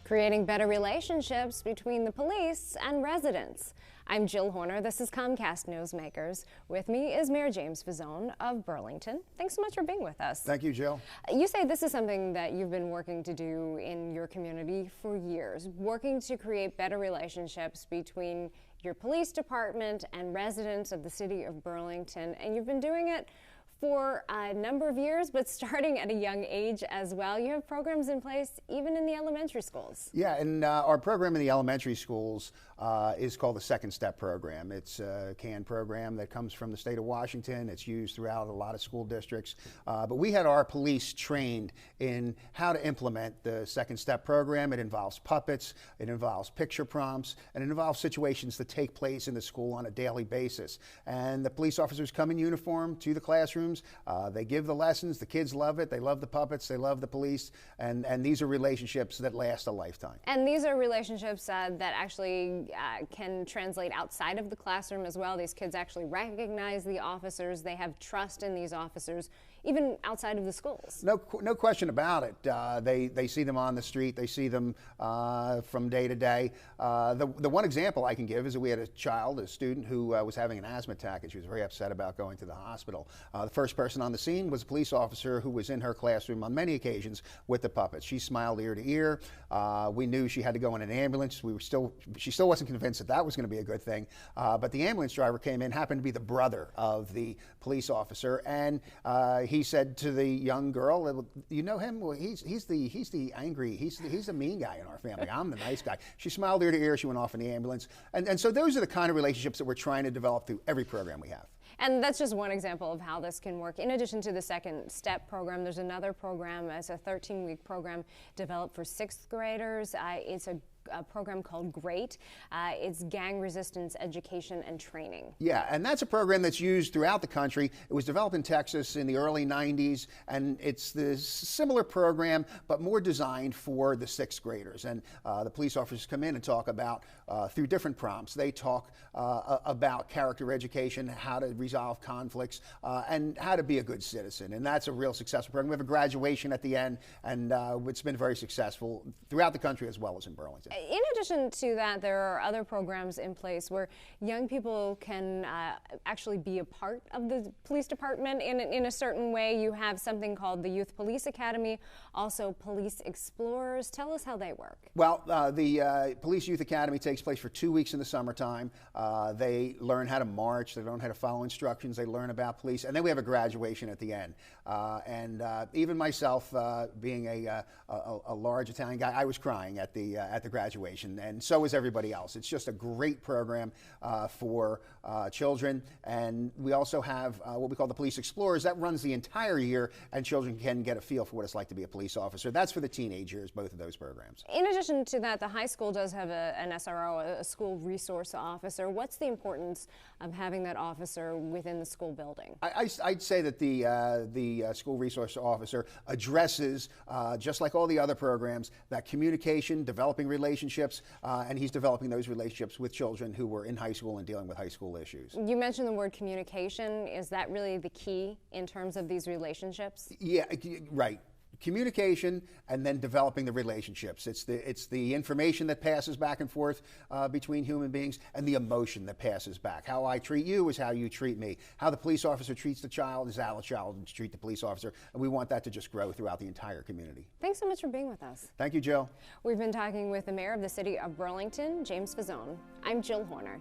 creating better relationships between the police and residents. I'm Jill Horner. This is Comcast Newsmakers. With me is Mayor James Fazzone of Burlington. Thanks so much for being with us. Thank you, Jill. You say this is something that you've been working to do in your community for years, working to create better relationships between your police department and residents of the city of Burlington, and you've been doing it for a number of years, but starting at a young age as well. You have programs in place even in the elementary schools. Yeah, and our program in the elementary schools is called the Second Step Program. It's a CAN program that comes from the state of Washington. It's used throughout a lot of school districts. But we had our police trained in how to implement the Second Step Program. It involves puppets, it involves picture prompts, and it involves situations that take place in the school on a daily basis. And the police officers come in uniform to the classroom. They give the lessons. The kids love it. They love the puppets. They love the police. And these are relationships that last a lifetime. And these are relationships that actually can translate outside of the classroom as well. These kids actually recognize the officers. They have trust in these officers, even outside of the schools. No question about it. They see them on the street. They see them from day to day. The one example I can give is that we had a student who was having an asthma attack, and she was very upset about going to the hospital. The first person on the scene was a police officer who was in her classroom on many occasions with the puppets. She smiled ear to ear. We knew she had to go in an ambulance. She still wasn't convinced that was going to be a good thing. But the ambulance driver came in, happened to be the brother of the police officer, and he said to the young girl, "You know him? Well, he's the angry, he's the mean guy in our family. I'm the nice guy." She smiled ear to ear. She went off in the ambulance, and so those are the kind of relationships that we're trying to develop through every program we have. And that's just one example of how this can work. In addition to the Second Step program, there's another program. It's a 13-week program developed for sixth graders. It's a program called GREAT. It's gang resistance education and training. Yeah, and that's a program that's used throughout the country. It was developed in Texas in the early 90s, and it's this similar program, but more designed for the sixth graders. And the police officers come in and talk about, through different prompts, they talk about character education, how to resolve conflicts, and how to be a good citizen. And that's a real successful program. We have a graduation at the end, and it's been very successful throughout the country as well as in Burlington. In addition to that, there are other programs in place where young people can actually be a part of the police department in a certain way. You have something called the Youth Police Academy, also Police Explorers. Tell us how they work. Well, the Police Youth Academy takes place for 2 weeks in the summertime. They learn how to march, they learn how to follow instructions, they learn about police, and then we have a graduation at the end. Even myself, being a large Italian guy, I was crying at the graduation, and so is everybody else. It's just a great program for children, and we also have what we call the Police Explorers. That runs the entire year, and children can get a feel for what it's like to be a police officer. That's for the teenagers, both of those programs. In addition to that, the high school does have an SRO, a school resource officer. What's the importance of having that officer within the school building? I'd say that the school resource officer addresses, just like all the other programs, that communication, developing relationships, and he's developing those relationships with children who were in high school and dealing with high school issues. You mentioned the word communication. Is that really the key in terms of these relationships? Yeah, right. Communication and then developing the relationships. It's the information that passes back and forth between human beings, and the emotion that passes back. How I treat you is how you treat me. How the police officer treats the child is how the child will treat the police officer, and we want that to just grow throughout the entire community. Thanks so much for being with us. Thank you, Jill. We've been talking with the mayor of the city of Burlington, James Fazzone. I'm Jill Horner.